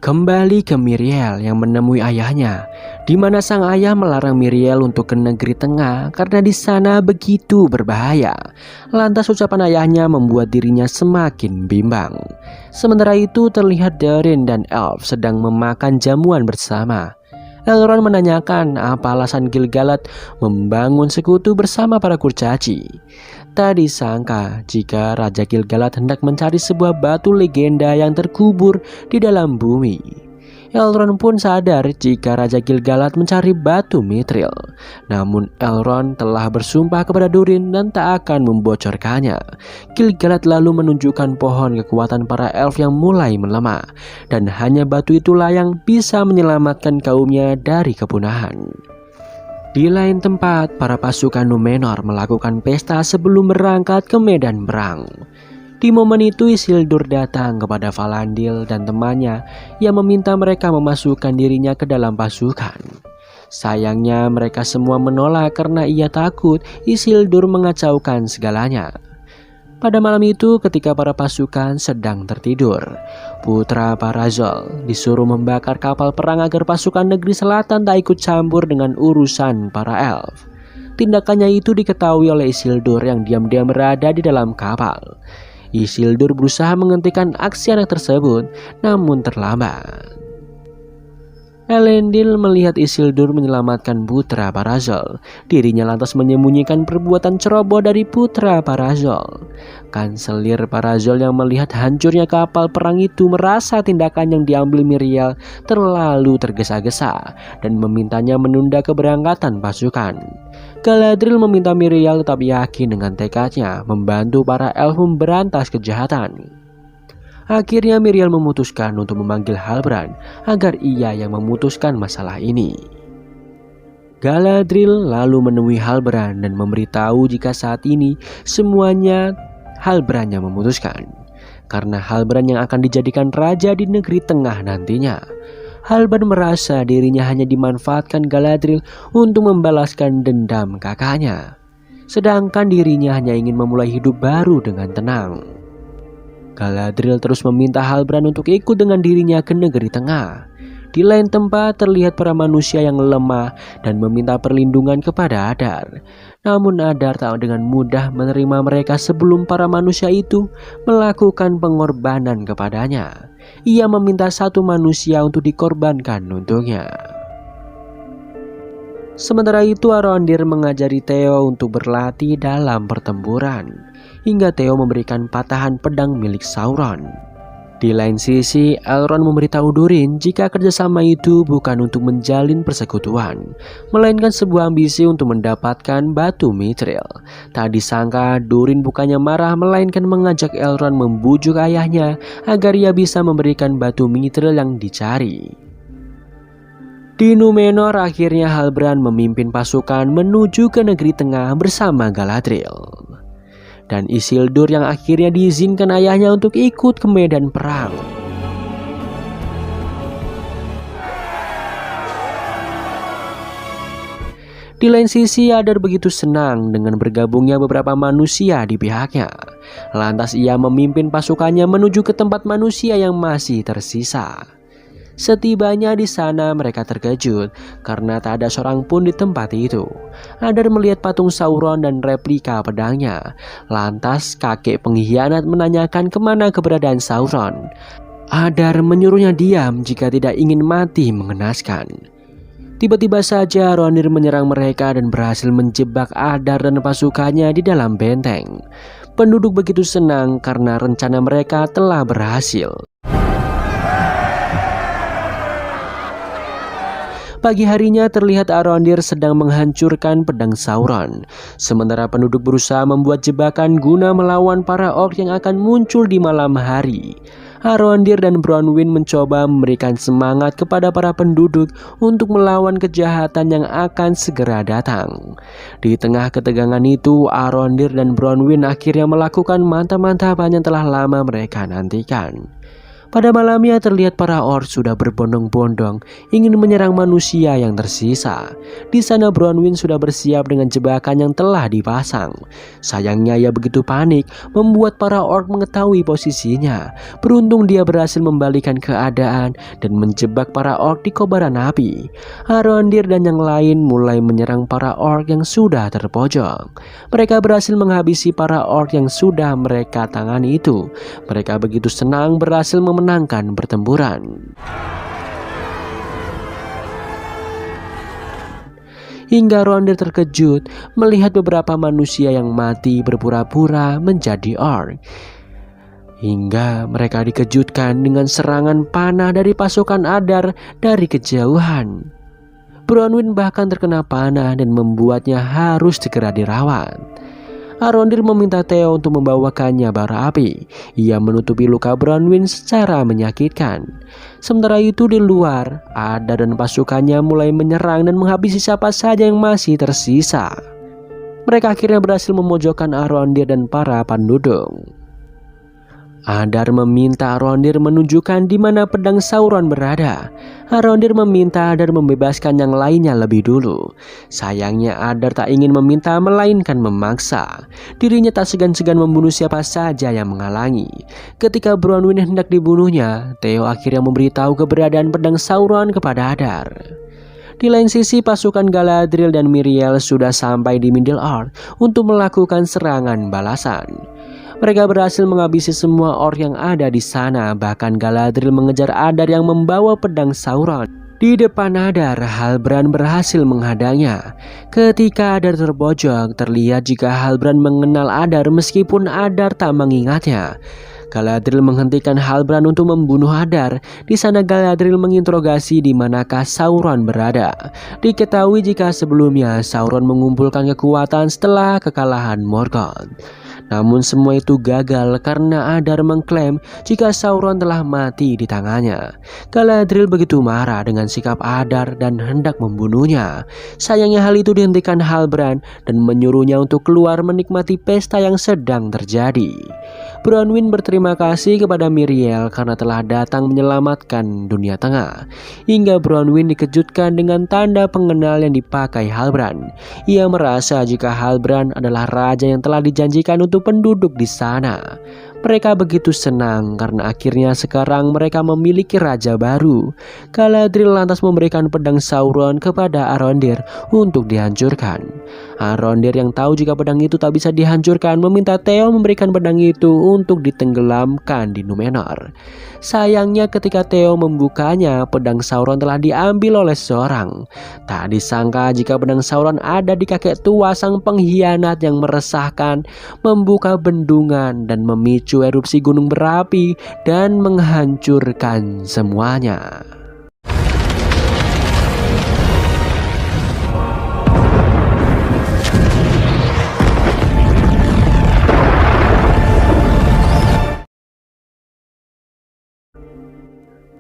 Kembali ke Míriel yang menemui ayahnya, di mana sang ayah melarang Míriel untuk ke negeri tengah karena di sana begitu berbahaya. Lantas ucapan ayahnya membuat dirinya semakin bimbang. Sementara itu terlihat Darin dan Elf sedang memakan jamuan bersama. Elrond menanyakan apa alasan Gil-galad membangun sekutu bersama para kurcaci. Tak disangka jika Raja Gil-galad hendak mencari sebuah batu legenda yang terkubur di dalam bumi. Elrond pun sadar jika Raja Gil-galad mencari batu Mithril. Namun Elrond telah bersumpah kepada Durin dan tak akan membocorkannya. Gil-galad lalu menunjukkan pohon kekuatan para elf yang mulai melemah, dan hanya batu itulah yang bisa menyelamatkan kaumnya dari kepunahan. Di lain tempat, para pasukan Númenor melakukan pesta sebelum berangkat ke medan perang. Di momen itu Isildur datang kepada Valandil dan temannya yang meminta mereka memasukkan dirinya ke dalam pasukan. Sayangnya mereka semua menolak karena ia takut Isildur mengacaukan segalanya. Pada malam itu ketika para pasukan sedang tertidur, putra Parazol disuruh membakar kapal perang agar pasukan negeri selatan tak ikut campur dengan urusan para elf. Tindakannya itu diketahui oleh Isildur yang diam-diam berada di dalam kapal. Isildur berusaha menghentikan aksi anak tersebut, namun terlambat. Elendil melihat Isildur menyelamatkan putra Parazol. Dirinya lantas menyembunyikan perbuatan ceroboh dari putra Parazol. Kanselir Parazol yang melihat hancurnya kapal perang itu merasa tindakan yang diambil Míriel terlalu tergesa-gesa dan memintanya menunda keberangkatan pasukan. Galadriel meminta Míriel tetap yakin dengan tekadnya membantu para elf memberantas kejahatan. Akhirnya Míriel memutuskan untuk memanggil Halbrand agar ia yang memutuskan masalah ini. Galadriel lalu menemui Halbrand dan memberitahu jika saat ini semuanya Halbrand yang memutuskan, karena Halbrand yang akan dijadikan raja di negeri tengah nantinya. Halbrand merasa dirinya hanya dimanfaatkan Galadriel untuk membalaskan dendam kakaknya, sedangkan dirinya hanya ingin memulai hidup baru dengan tenang. Galadriel terus meminta Halbrand untuk ikut dengan dirinya ke negeri tengah. Di lain tempat terlihat para manusia yang lemah dan meminta perlindungan kepada Adar. Namun Adar tak dengan mudah menerima mereka sebelum para manusia itu melakukan pengorbanan kepadanya. Ia meminta satu manusia untuk dikorbankan untuknya. Sementara itu Arondir mengajari Theo untuk berlatih dalam pertempuran, hingga Theo memberikan patahan pedang milik Sauron. Di lain sisi, Elrond memberitahu Durin jika kerjasama itu bukan untuk menjalin persekutuan, melainkan sebuah ambisi untuk mendapatkan batu Mithril. Tak disangka Durin bukannya marah, melainkan mengajak Elrond membujuk ayahnya agar ia bisa memberikan batu Mithril yang dicari. Di Númenor akhirnya Halbrand memimpin pasukan menuju ke negeri tengah bersama Galadriel. Dan Isildur yang akhirnya diizinkan ayahnya untuk ikut ke medan perang. Di lain sisi Adar begitu senang dengan bergabungnya beberapa manusia di pihaknya. Lantas ia memimpin pasukannya menuju ke tempat manusia yang masih tersisa. Setibanya di sana mereka terkejut karena tak ada seorang pun di tempat itu. Adar melihat patung Sauron dan replika pedangnya. Lantas kakek pengkhianat menanyakan kemana keberadaan Sauron. Adar menyuruhnya diam jika tidak ingin mati mengenaskan. Tiba-tiba saja Ronir menyerang mereka dan berhasil menjebak Adar dan pasukannya di dalam benteng. Penduduk begitu senang karena rencana mereka telah berhasil. Pagi harinya terlihat Arondir sedang menghancurkan pedang Sauron. Sementara penduduk berusaha membuat jebakan guna melawan para orc yang akan muncul di malam hari. Arondir dan Bronwyn mencoba memberikan semangat kepada para penduduk untuk melawan kejahatan yang akan segera datang. Di tengah ketegangan itu, Arondir dan Bronwyn akhirnya melakukan mantap-mantapan yang telah lama mereka nantikan. Pada malamnya terlihat para orc sudah berbondong-bondong ingin menyerang manusia yang tersisa. Di sana Bronwyn sudah bersiap dengan jebakan yang telah dipasang. Sayangnya ia begitu panik membuat para orc mengetahui posisinya. Beruntung dia berhasil membalikan keadaan dan menjebak para orc di kobaran api. Arondir dan yang lain mulai menyerang para orc yang sudah terpojok. Mereka berhasil menghabisi para orc yang sudah mereka tangani itu. Mereka begitu senang berhasil memenangkan pertempuran. Hingga Rondir terkejut melihat beberapa manusia yang mati berpura-pura menjadi orc. Hingga mereka dikejutkan dengan serangan panah dari pasukan Adar dari kejauhan. Bronwyn bahkan terkena panah dan membuatnya harus segera dirawat. Arondir meminta Theo untuk membawakannya bara api. Ia menutupi luka Bronwyn secara menyakitkan. Sementara itu di luar, Adar dan pasukannya mulai menyerang dan menghabisi siapa saja yang masih tersisa. Mereka akhirnya berhasil memojokkan Arondir dan para penduduk. Adar meminta Arondir menunjukkan di mana pedang Sauron berada. Arondir meminta Adar membebaskan yang lainnya lebih dulu. Sayangnya Adar tak ingin meminta melainkan memaksa. Dirinya tak segan-segan membunuh siapa saja yang menghalangi. Ketika Bronwyn hendak dibunuhnya, Theo akhirnya memberitahu keberadaan pedang Sauron kepada Adar. Di lain sisi pasukan Galadriel dan Miriel sudah sampai di Middle-earth untuk melakukan serangan balasan. Mereka berhasil menghabisi semua orc yang ada di sana. Bahkan Galadriel mengejar Adar yang membawa pedang Sauron. Di depan Adar, Halbrand berhasil menghadangnya. Ketika Adar terpojok, terlihat jika Halbrand mengenal Adar meskipun Adar tak mengingatnya. Galadriel menghentikan Halbrand untuk membunuh Adar. Di sana Galadriel menginterogasi di manakah Sauron berada. Diketahui jika sebelumnya Sauron mengumpulkan kekuatan setelah kekalahan Morgoth. Namun semua itu gagal karena Adar mengklaim jika Sauron telah mati di tangannya. Galadriel begitu marah dengan sikap Adar dan hendak membunuhnya. Sayangnya hal itu dihentikan Halbrand dan menyuruhnya untuk keluar menikmati pesta yang sedang terjadi. Bronwyn berterima kasih kepada Miriel karena telah datang menyelamatkan dunia tengah. Hingga Bronwyn dikejutkan dengan tanda pengenal yang dipakai Halbrand. Ia merasa jika Halbrand adalah raja yang telah dijanjikan untuk penduduk di sana. Mereka begitu senang karena akhirnya sekarang mereka memiliki raja baru. Galadriel lantas memberikan pedang Sauron kepada Arondir untuk dihancurkan. Arondir yang tahu jika pedang itu tak bisa dihancurkan meminta Theo memberikan pedang itu untuk ditenggelamkan di Numenor. Sayangnya ketika Theo membukanya, pedang Sauron telah diambil oleh seorang. Tak disangka jika pedang Sauron ada di kakek tua sang pengkhianat yang meresahkan, membuka bendungan dan memicu erupsi gunung berapi dan menghancurkan semuanya.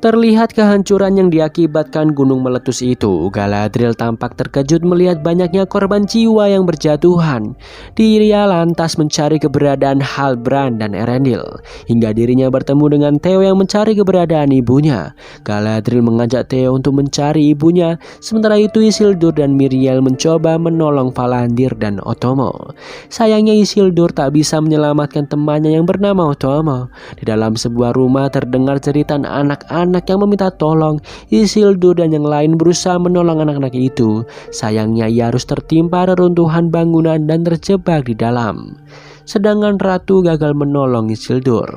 Terlihat kehancuran yang diakibatkan gunung meletus itu. Galadriel tampak terkejut melihat banyaknya korban jiwa yang berjatuhan. Dia lantas mencari keberadaan Halbrand dan Elendil, hingga dirinya bertemu dengan Theo yang mencari keberadaan ibunya. Galadriel mengajak Theo untuk mencari ibunya, sementara itu Isildur dan Miriel mencoba menolong Valandir dan Otomo. Sayangnya Isildur tak bisa menyelamatkan temannya yang bernama Otomo. Di dalam sebuah rumah terdengar jeritan anak-anak yang meminta tolong. Isildur dan yang lain berusaha menolong anak-anak itu. Sayangnya ia harus tertimpa reruntuhan bangunan dan terjebak di dalam. Sedangkan Ratu gagal menolong Isildur.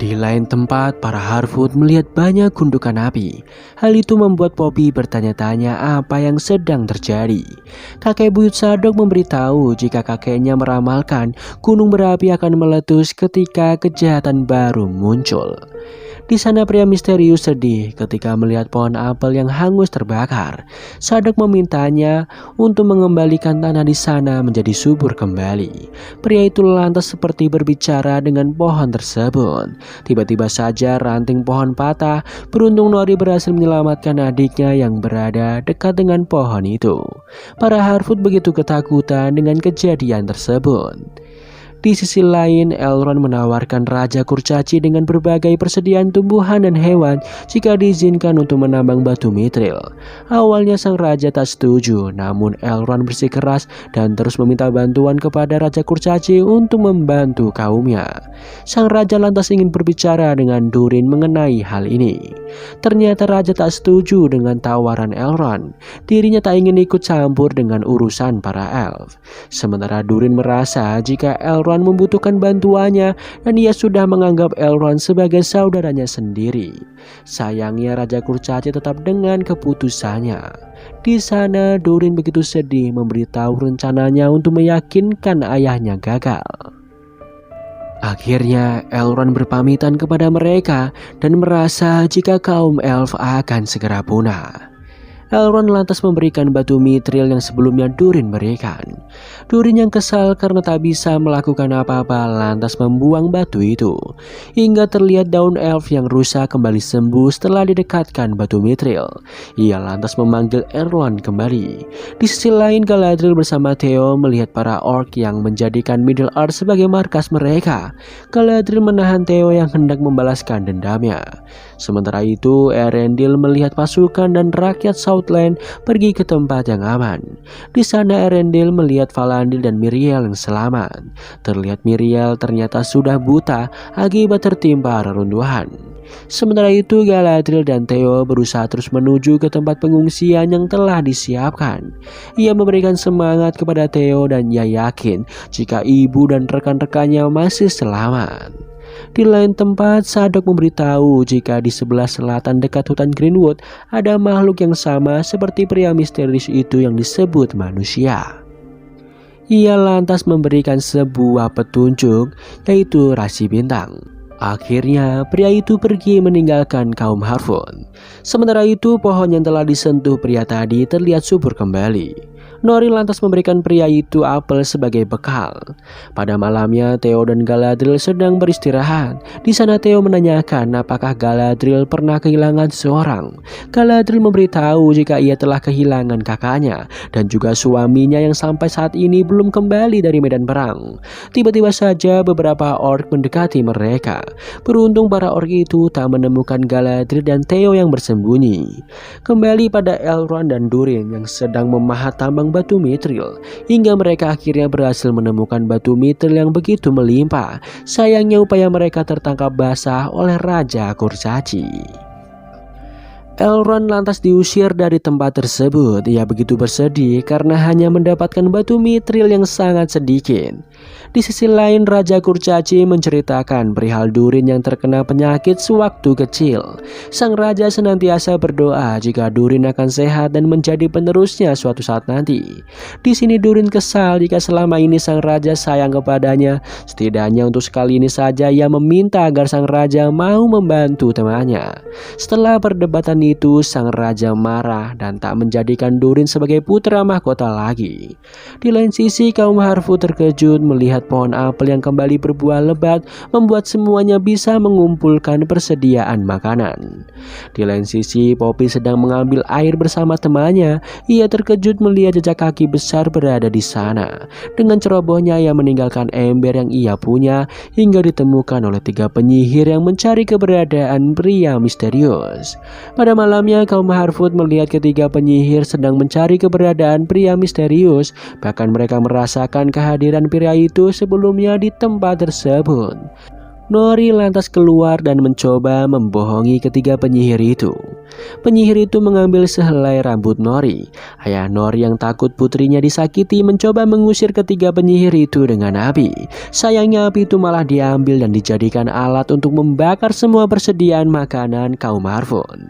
Di lain tempat, para Harfoot melihat banyak gundukan api. Hal itu membuat Poppy bertanya-tanya apa yang sedang terjadi. Kakek buyut Sadok memberitahu jika kakeknya meramalkan gunung berapi akan meletus ketika kejahatan baru muncul. Di sana pria misterius sedih ketika melihat pohon apel yang hangus terbakar. Sadok memintanya untuk mengembalikan tanah di sana menjadi subur kembali. Pria itu lantas seperti berbicara dengan pohon tersebut. Tiba-tiba saja ranting pohon patah. Beruntung Nori berhasil menyelamatkan adiknya yang berada dekat dengan pohon itu. Para Harfoot begitu ketakutan dengan kejadian tersebut. Di sisi lain, Elrond menawarkan Raja Kurcaci dengan berbagai persediaan tumbuhan dan hewan jika diizinkan untuk menambang batu mithril. Awalnya sang raja tak setuju, namun Elrond bersikeras dan terus meminta bantuan kepada Raja Kurcaci untuk membantu kaumnya. Sang raja lantas ingin berbicara dengan Durin mengenai hal ini. Ternyata raja tak setuju dengan tawaran Elrond. Dirinya tak ingin ikut campur dengan urusan para elf. Sementara Durin merasa jika Elrond membutuhkan bantuannya dan ia sudah menganggap Elrond sebagai saudaranya sendiri. Sayangnya Raja Kurcaci tetap dengan keputusannya. Di sana Durin begitu sedih memberitahu rencananya untuk meyakinkan ayahnya gagal. Akhirnya Elrond berpamitan kepada mereka dan merasa jika kaum elf akan segera punah. Elrond lantas memberikan batu mithril yang sebelumnya Durin berikan. Durin yang kesal karena tak bisa melakukan apa-apa lantas membuang batu itu. Hingga terlihat daun elf yang rusak kembali sembuh setelah didekatkan batu mithril. Ia lantas memanggil Elrond kembali. Di sisi lain, Galadriel bersama Theo melihat para orc yang menjadikan Middle Earth sebagai markas mereka. Galadriel menahan Theo yang hendak membalaskan dendamnya. Sementara itu, Elendil melihat pasukan dan rakyat Southland pergi ke tempat yang aman. Di sana Elendil melihat Valandil dan Miriel yang selamat. Terlihat Miriel ternyata sudah buta akibat tertimpa reruntuhan. Sementara itu Galadriel dan Theo berusaha terus menuju ke tempat pengungsian yang telah disiapkan. Ia memberikan semangat kepada Theo dan ia yakin jika ibu dan rekan-rekannya masih selamat. Di lain tempat, Sadok memberitahu jika di sebelah selatan dekat hutan Greenwood ada makhluk yang sama seperti pria misterius itu yang disebut manusia. Ia lantas memberikan sebuah petunjuk, yaitu rasi bintang. Akhirnya pria itu pergi meninggalkan kaum Harfoot. Sementara itu pohon yang telah disentuh pria tadi terlihat subur kembali. Nori lantas memberikan pria itu apel sebagai bekal. Pada malamnya Theo dan Galadriel sedang beristirahat. Di sana Theo menanyakan apakah Galadriel pernah kehilangan seseorang. Galadriel memberitahu jika ia telah kehilangan kakaknya dan juga suaminya yang sampai saat ini belum kembali dari medan perang. Tiba-tiba saja beberapa orc mendekati mereka. Beruntung para orc itu tak menemukan Galadriel dan Theo yang bersembunyi. Kembali pada Elrond dan Durin yang sedang memahat tambang batu mithril, hingga mereka akhirnya berhasil menemukan batu mithril yang begitu melimpah. Sayangnya upaya mereka tertangkap basah oleh Raja Kurcaci. Elrond lantas diusir dari tempat tersebut. Ia begitu bersedih karena hanya mendapatkan batu mithril yang sangat sedikit. Di sisi lain, Raja Kurcaci menceritakan perihal Durin yang terkena penyakit sewaktu kecil. Sang raja senantiasa berdoa jika Durin akan sehat dan menjadi penerusnya suatu saat nanti. Di sini Durin kesal jika selama ini sang raja sayang kepadanya. Setidaknya untuk sekali ini saja ia meminta agar sang raja mau membantu temannya. Setelah perdebatan itu, sang raja marah dan tak menjadikan Durin sebagai putra mahkota lagi. Di lain sisi, kaum Harfoot terkejut melihat pohon apel yang kembali berbuah lebat, membuat semuanya bisa mengumpulkan persediaan makanan. Di lain sisi, Poppy sedang mengambil air bersama temannya. Ia terkejut melihat jejak kaki besar berada di sana. Dengan cerobohnya ia meninggalkan ember yang ia punya hingga ditemukan oleh 3 penyihir yang mencari keberadaan pria misterius. Pada malamnya, kaum Harfoot melihat ketiga penyihir sedang mencari keberadaan pria misterius. Bahkan mereka merasakan kehadiran pria itu sebelumnya di tempat tersebut. Nori lantas keluar dan mencoba membohongi ketiga penyihir itu. Penyihir itu mengambil sehelai rambut Nori. Ayah Nori yang takut putrinya disakiti mencoba mengusir ketiga penyihir itu dengan api. Sayangnya api itu malah diambil dan dijadikan alat untuk membakar semua persediaan makanan kaum Harfoot.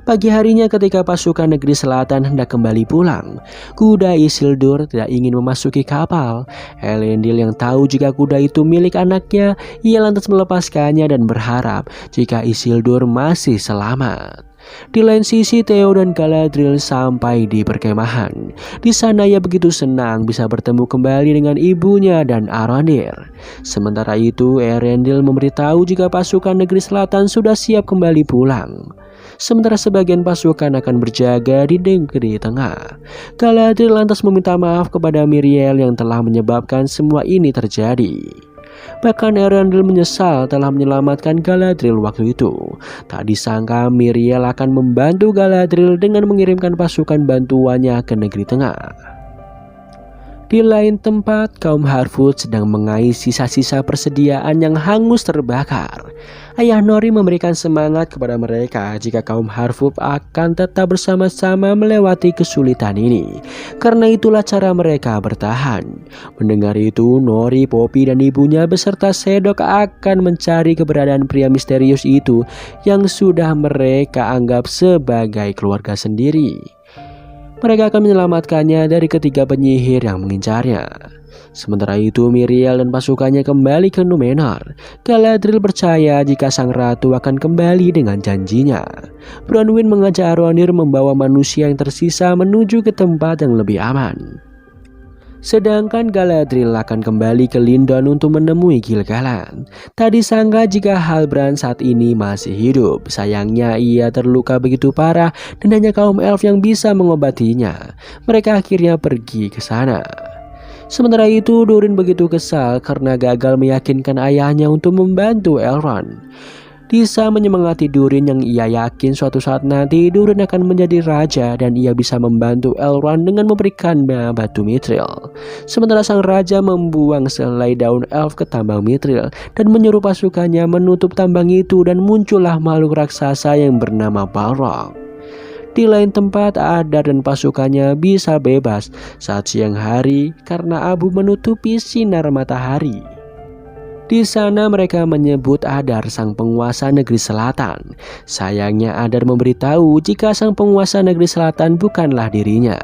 Pagi harinya ketika pasukan negeri selatan hendak kembali pulang, kuda Isildur tidak ingin memasuki kapal. Elendil yang tahu jika kuda itu milik anaknya, ia lantas melepaskannya dan berharap jika Isildur masih selamat. Di lain sisi, Theo dan Galadriel sampai di perkemahan. Di sana ia begitu senang bisa bertemu kembali dengan ibunya dan Arondir. Sementara itu, Elendil memberitahu jika pasukan negeri selatan sudah siap kembali pulang. Sementara sebagian pasukan akan berjaga di negeri tengah. Galadriel lantas meminta maaf kepada Miriel yang telah menyebabkan semua ini terjadi. Bahkan Elendil menyesal telah menyelamatkan Galadriel waktu itu. Tak disangka Miriel akan membantu Galadriel dengan mengirimkan pasukan bantuannya ke negeri tengah. Di lain tempat, kaum Harfoot sedang mengais sisa-sisa persediaan yang hangus terbakar. Ayah Nori memberikan semangat kepada mereka jika kaum Harfoot akan tetap bersama-sama melewati kesulitan ini. Karena itulah cara mereka bertahan. Mendengar itu, Nori, Poppy dan ibunya beserta Sedok akan mencari keberadaan pria misterius itu yang sudah mereka anggap sebagai keluarga sendiri. Mereka akan menyelamatkannya dari ketiga penyihir yang mengincarnya. Sementara itu, Miriel dan pasukannya kembali ke Númenor. Galadriel percaya jika sang ratu akan kembali dengan janjinya. Bronwyn mengajak Arondir membawa manusia yang tersisa menuju ke tempat yang lebih aman. Sedangkan Galadriel akan kembali ke Lindon untuk menemui Gil-galad. Tak disangka jika Halbrand saat ini masih hidup. Sayangnya ia terluka begitu parah dan hanya kaum elf yang bisa mengobatinya. Mereka akhirnya pergi ke sana. Sementara itu, Durin begitu kesal karena gagal meyakinkan ayahnya untuk membantu Elrond. Disa menyemangati Durin yang ia yakin suatu saat nanti Durin akan menjadi raja dan ia bisa membantu Elrond dengan memberikannya batu mithril. Sementara sang raja membuang sehelai daun elf ke tambang mithril dan menyuruh pasukannya menutup tambang itu dan muncullah makhluk raksasa yang bernama Balrog. Di lain tempat, Adar dan pasukannya bisa bebas saat siang hari karena abu menutupi sinar matahari. Di sana mereka menyebut Adar sang penguasa negeri selatan. Sayangnya Adar memberitahu jika sang penguasa negeri selatan bukanlah dirinya.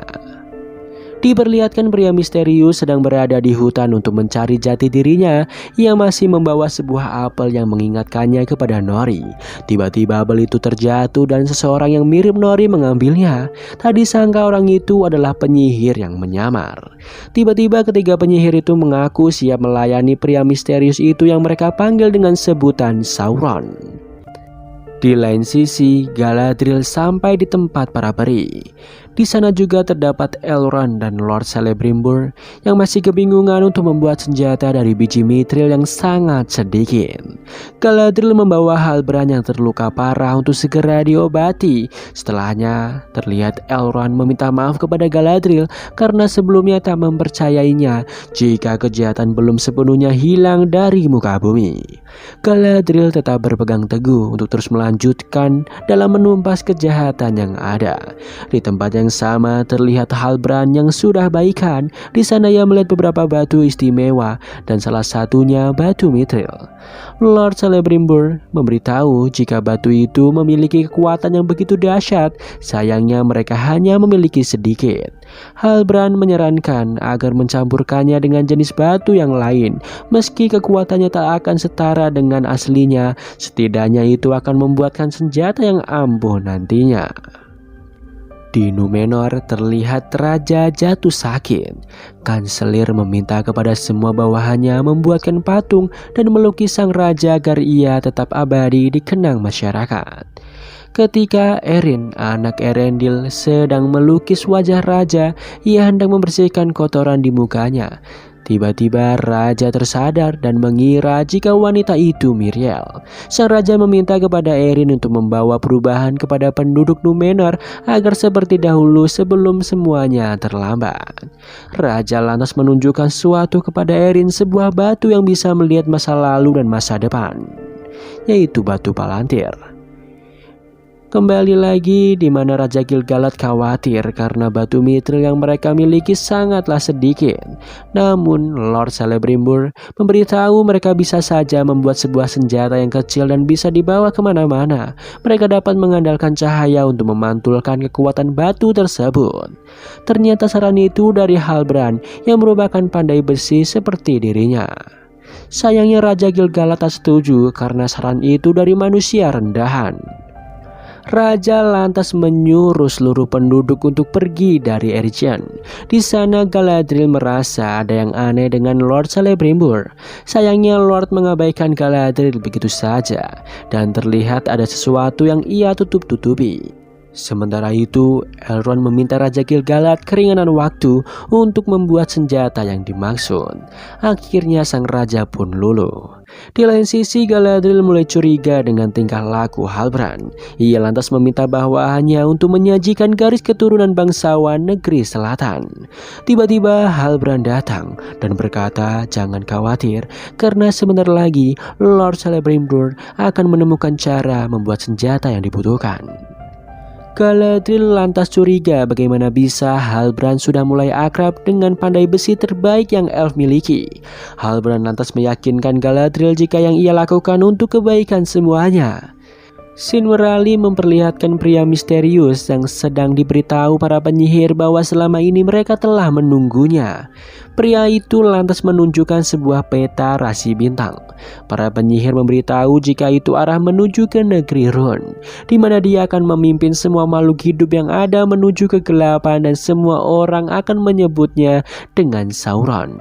Diperlihatkan pria misterius sedang berada di hutan untuk mencari jati dirinya. Ia masih membawa sebuah apel yang mengingatkannya kepada Nori. Tiba-tiba apel itu terjatuh dan seseorang yang mirip Nori mengambilnya. Tak disangka orang itu adalah penyihir yang menyamar. Tiba-tiba ketiga penyihir itu mengaku siap melayani pria misterius itu yang mereka panggil dengan sebutan Sauron. Di lain sisi, Galadriel sampai di tempat para peri. Di sana juga terdapat Elrond dan Lord Celebrimbor yang masih kebingungan untuk membuat senjata dari biji mithril yang sangat sedikit. Galadriel membawa Halbrand yang terluka parah untuk segera diobati. Setelahnya, terlihat Elrond meminta maaf kepada Galadriel karena sebelumnya tak mempercayainya jika kejahatan belum sepenuhnya hilang dari muka bumi. Galadriel tetap berpegang teguh untuk terus melanjutkan dalam menumpas kejahatan yang ada. Di tempat yang sama terlihat Halbrand yang sudah baikan. Di sana ia melihat beberapa batu istimewa dan salah satunya batu mithril. Lord Celebrimbor memberitahu jika batu itu memiliki kekuatan yang begitu dahsyat. Sayangnya mereka hanya memiliki sedikit. Halbrand menyarankan agar mencampurkannya dengan jenis batu yang lain. Meski kekuatannya tak akan setara dengan aslinya, setidaknya itu akan membuatkan senjata yang ampuh nantinya. Di Numenor terlihat raja jatuh sakit. Kanselir meminta kepada semua bawahannya membuatkan patung dan melukis sang raja agar ia tetap abadi dikenang masyarakat. Ketika Erin, anak Erendil, sedang melukis wajah raja, ia hendak membersihkan kotoran di mukanya. Tiba-tiba raja tersadar dan mengira jika wanita itu Miriel. Sang raja meminta kepada Erin untuk membawa perubahan kepada penduduk Numenor agar seperti dahulu sebelum semuanya terlambat. Raja lantas menunjukkan sesuatu kepada Erin, sebuah batu yang bisa melihat masa lalu dan masa depan, yaitu batu Palantir. Kembali lagi di mana Raja Gil-galad khawatir karena batu mithril yang mereka miliki sangatlah sedikit. Namun Lord Celebrimbor memberitahu mereka bisa saja membuat sebuah senjata yang kecil dan bisa dibawa kemana-mana. Mereka dapat mengandalkan cahaya untuk memantulkan kekuatan batu tersebut. Ternyata saran itu dari Halbrand yang merupakan pandai besi seperti dirinya. Sayangnya Raja Gil-galad tak setuju karena saran itu dari manusia rendahan. Raja lantas menyuruh seluruh penduduk untuk pergi dari Eregion. Di sana Galadriel merasa ada yang aneh dengan Lord Celebrimbor. Sayangnya Lord mengabaikan Galadriel begitu saja dan terlihat ada sesuatu yang ia tutup-tutupi. Sementara itu, Elrond meminta Raja Gil-galad keringanan waktu untuk membuat senjata yang dimaksud. Akhirnya sang raja pun luluh. Di lain sisi, Galadriel mulai curiga dengan tingkah laku Halbrand. Ia lantas meminta bawahannya untuk menyajikan garis keturunan bangsawan negeri selatan. Tiba-tiba Halbrand datang dan berkata jangan khawatir karena sebentar lagi Lord Celebrimbor akan menemukan cara membuat senjata yang dibutuhkan. Galadriel lantas curiga bagaimana bisa Halbrand sudah mulai akrab dengan pandai besi terbaik yang elf miliki. Halbrand lantas meyakinkan Galadriel jika yang ia lakukan untuk kebaikan semuanya. Scene Merali memperlihatkan pria misterius yang sedang diberitahu para penyihir bahwa selama ini mereka telah menunggunya. Pria itu lantas menunjukkan sebuah peta rasi bintang. Para penyihir memberitahu jika itu arah menuju ke negeri Rhûn, di mana dia akan memimpin semua makhluk hidup yang ada menuju kegelapan dan semua orang akan menyebutnya dengan Sauron.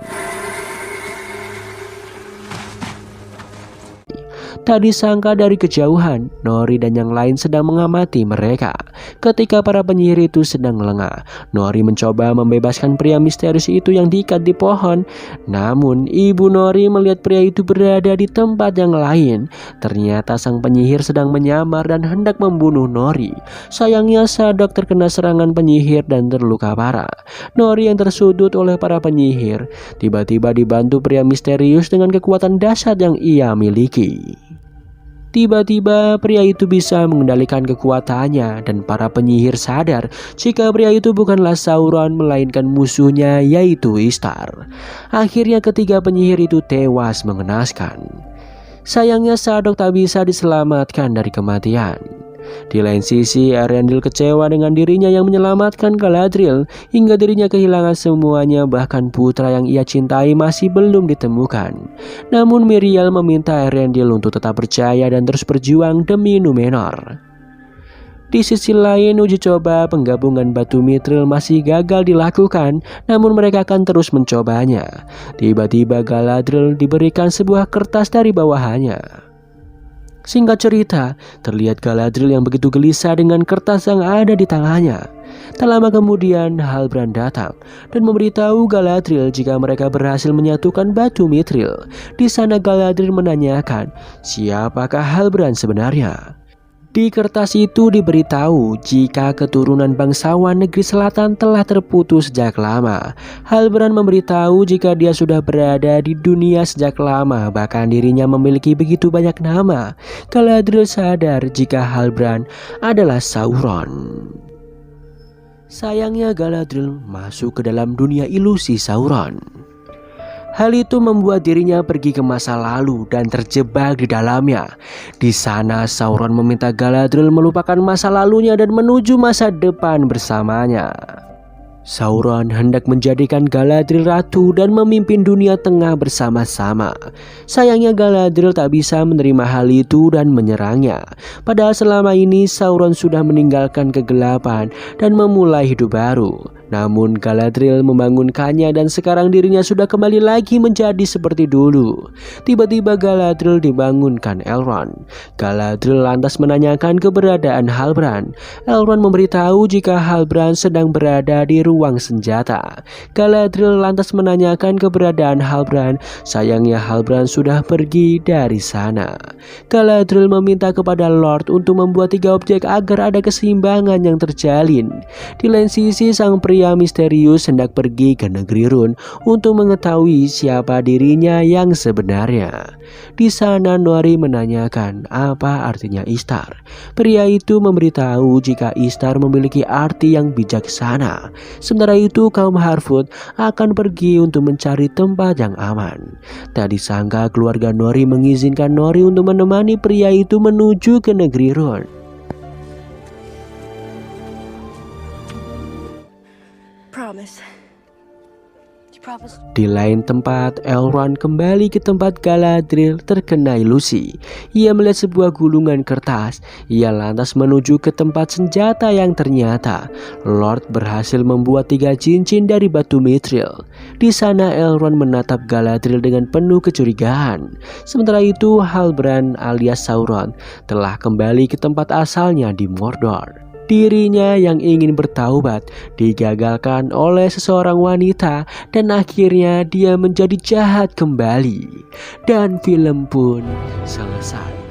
Tak disangka dari kejauhan, Nori dan yang lain sedang mengamati mereka. Ketika para penyihir itu sedang lengah, Nori mencoba membebaskan pria misterius itu yang diikat di pohon. Namun, ibu Nori melihat pria itu berada di tempat yang lain. Ternyata sang penyihir sedang menyamar dan hendak membunuh Nori. Sayangnya Sadok terkena serangan penyihir dan terluka parah. Nori yang tersudut oleh para penyihir tiba-tiba dibantu pria misterius dengan kekuatan dahsyat yang ia miliki. Tiba-tiba pria itu bisa mengendalikan kekuatannya dan para penyihir sadar jika pria itu bukanlah Sauron melainkan musuhnya yaitu Istar. Akhirnya ketiga penyihir itu tewas mengenaskan. Sayangnya Sadok tak bisa diselamatkan dari kematian. Di lain sisi, Eärendil kecewa dengan dirinya yang menyelamatkan Galadriel hingga dirinya kehilangan semuanya, bahkan putra yang ia cintai masih belum ditemukan. Namun Miriel meminta Eärendil untuk tetap percaya dan terus berjuang demi Númenor. Di sisi lain, uji coba penggabungan batu mithril masih gagal dilakukan, namun mereka akan terus mencobanya. Tiba-tiba Galadriel diberikan sebuah kertas dari bawahannya. Singkat cerita, terlihat Galadriel yang begitu gelisah dengan kertas yang ada di tangannya. Tak lama kemudian, Halbrand datang dan memberitahu Galadriel jika mereka berhasil menyatukan batu mithril. Di sana Galadriel menanyakan, siapakah Halbrand sebenarnya? Di kertas itu diberitahu jika keturunan bangsawan negeri selatan telah terputus sejak lama. Halbrand memberitahu jika dia sudah berada di dunia sejak lama, bahkan dirinya memiliki begitu banyak nama. Galadriel sadar jika Halbrand adalah Sauron. Sayangnya Galadriel masuk ke dalam dunia ilusi Sauron. Hal itu membuat dirinya pergi ke masa lalu dan terjebak di dalamnya. Di sana Sauron meminta Galadriel melupakan masa lalunya dan menuju masa depan bersamanya. Sauron hendak menjadikan Galadriel ratu dan memimpin dunia tengah bersama-sama. Sayangnya Galadriel tak bisa menerima hal itu dan menyerangnya. Padahal selama ini Sauron sudah meninggalkan kegelapan dan memulai hidup baru. Namun Galadriel membangunkannya dan sekarang dirinya sudah kembali lagi menjadi seperti dulu. Tiba-tiba Galadriel dibangunkan Elrond. Galadriel lantas menanyakan keberadaan Halbrand. Elrond memberitahu jika Halbrand sedang berada di ruang senjata. Galadriel lantas menanyakan keberadaan Halbrand. Sayangnya Halbrand sudah pergi dari sana. Galadriel meminta kepada Lord untuk membuat 3 objek agar ada keseimbangan yang terjalin. Di lain sisi, sang pria misterius hendak pergi ke negeri Run untuk mengetahui siapa dirinya yang sebenarnya. Di sana Nori menanyakan apa artinya Istar. Pria itu memberitahu jika Istar memiliki arti yang bijaksana. Sementara itu kaum Harfoot akan pergi untuk mencari tempat yang aman. Tak disangka keluarga Nori mengizinkan Nori untuk menemani pria itu menuju ke negeri Run. Promise. You promise? Di lain tempat, Elrond kembali ke tempat Galadriel terkena ilusi. Ia melihat sebuah gulungan kertas. Ia lantas menuju ke tempat senjata yang ternyata Lord berhasil membuat 3 cincin dari batu mithril. Di sana Elrond menatap Galadriel dengan penuh kecurigaan. Sementara itu Halbrand alias Sauron telah kembali ke tempat asalnya di Mordor. Dirinya yang ingin bertaubat digagalkan oleh seseorang wanita dan akhirnya dia menjadi jahat kembali. Dan film pun selesai.